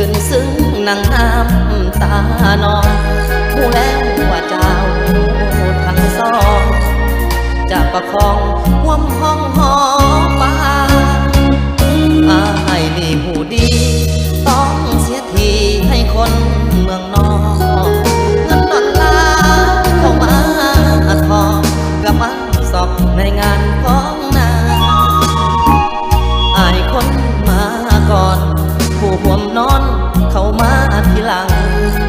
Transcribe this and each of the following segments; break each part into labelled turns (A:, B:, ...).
A: ยืนซึ้งนั่งน้ำตานองผู้แล้วว่าเจ้าทั้งสองจะประคองห่วมห้องหอฟ้าอายนี่หูดีต้องเสียทีให้คนเมืองนอกเงินดอลลาร์เข้ามาทองกับมาสอบในงานของนาอายคนมาก่อนผู้ห่วมนอนเข้ามาทีหลัง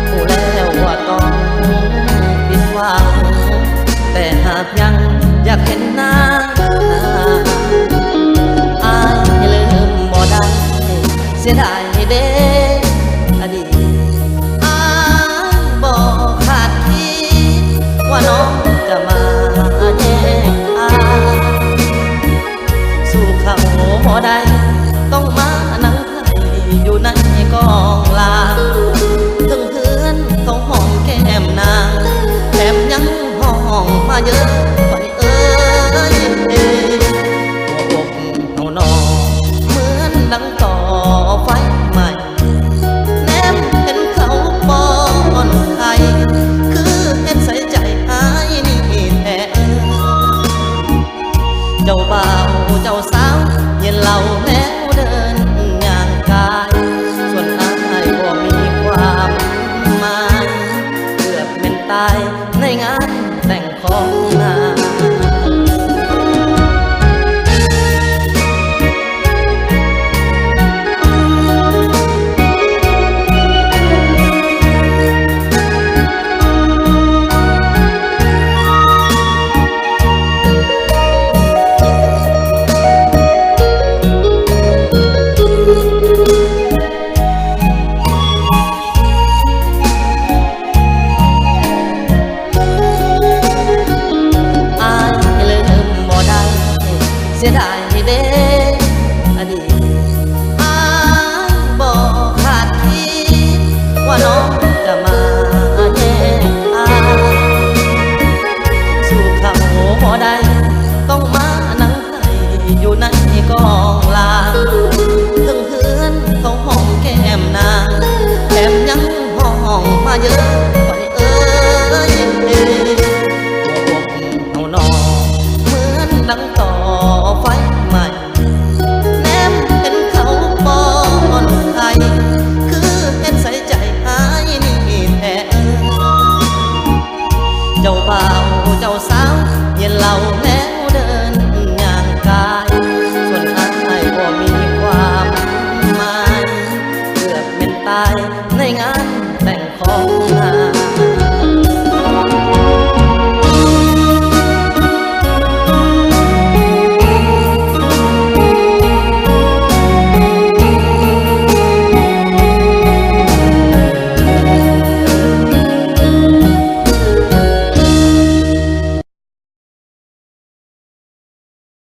A: ผู้แล้วว่าต้องผิดหวังแต่หากยังอยากเห็นหน้าอายลืมบ่ได้เสียดายเด้